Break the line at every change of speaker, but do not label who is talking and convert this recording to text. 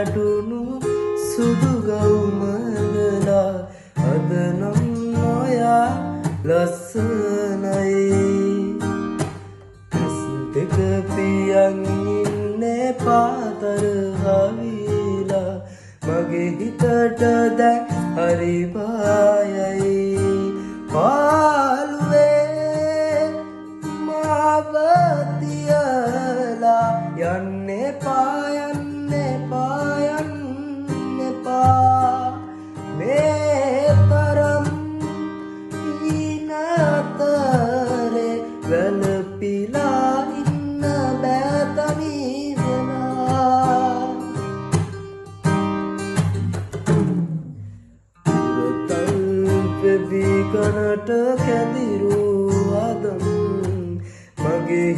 වැටුණු සුදු ගවුමදලා අද නම් නොයා ලස්සනයි දෙක පියන් ඉන්නේ පාතර හවිලා මගේ හිතට දැන් හරි බයයි පාළුවේ මාව තියලා යන්න එපා මේ තරම් හීන අතරේ වැළපිලා ඉන්න බෑ තනි වෙලා උරතල් වෙවි කනට කැදිරු ආදම් මගේ